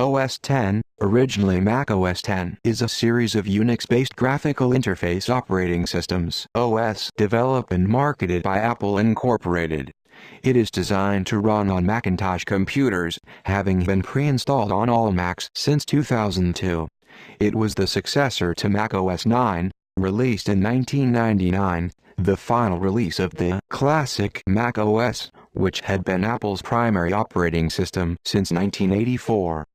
OS X, originally Mac OS X, is a series of Unix-based graphical interface operating systems (OS) developed and marketed by Apple Incorporated. It is designed to run on Macintosh computers, having been pre-installed on all Macs since 2002. It was the successor to Mac OS X, released in 1999, the final release of the classic Mac OS, which had been Apple's primary operating system since 1984.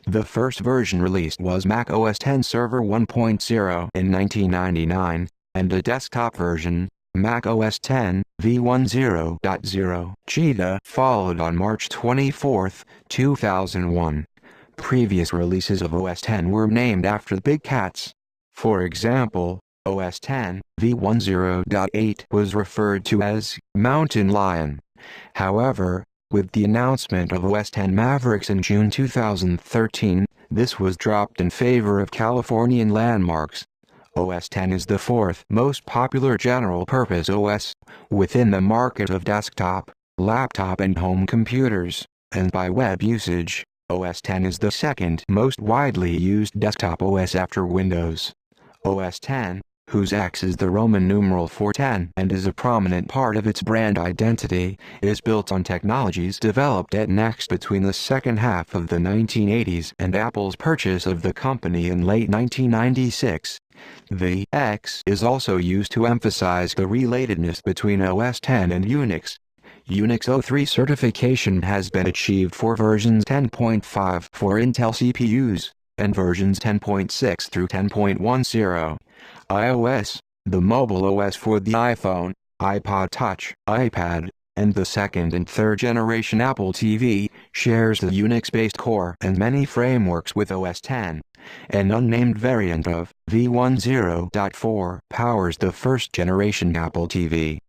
The first version released was Mac OS X Server 1.0 in 1999, and a desktop version, Mac OS X v10.0 Cheetah, followed on March 24, 2001. Previous releases of OS X were named after the big cats. For example, OS X v10.8 was referred to as Mountain Lion. However, with the announcement of OS X Mavericks in June 2013, this was dropped in favor of Californian landmarks. OS X is the fourth most popular general-purpose OS within the market of desktop, laptop and home computers, and by web usage, OS X is the second most widely used desktop OS after Windows. OS X, whose X is the Roman numeral for 10 and is a prominent part of its brand identity, is built on technologies developed at Next between the second half of the 1980s and Apple's purchase of the company in late 1996. The X is also used to emphasize the relatedness between OS X and Unix. Unix 03 certification has been achieved for versions 10.5 for Intel CPUs, and versions 10.6 through 10.10. iOS, the mobile OS for the iPhone, iPod Touch, iPad, and the second and third generation Apple TV, shares the Unix-based core and many frameworks with OS X. An unnamed variant of v10.4 powers the first generation Apple TV.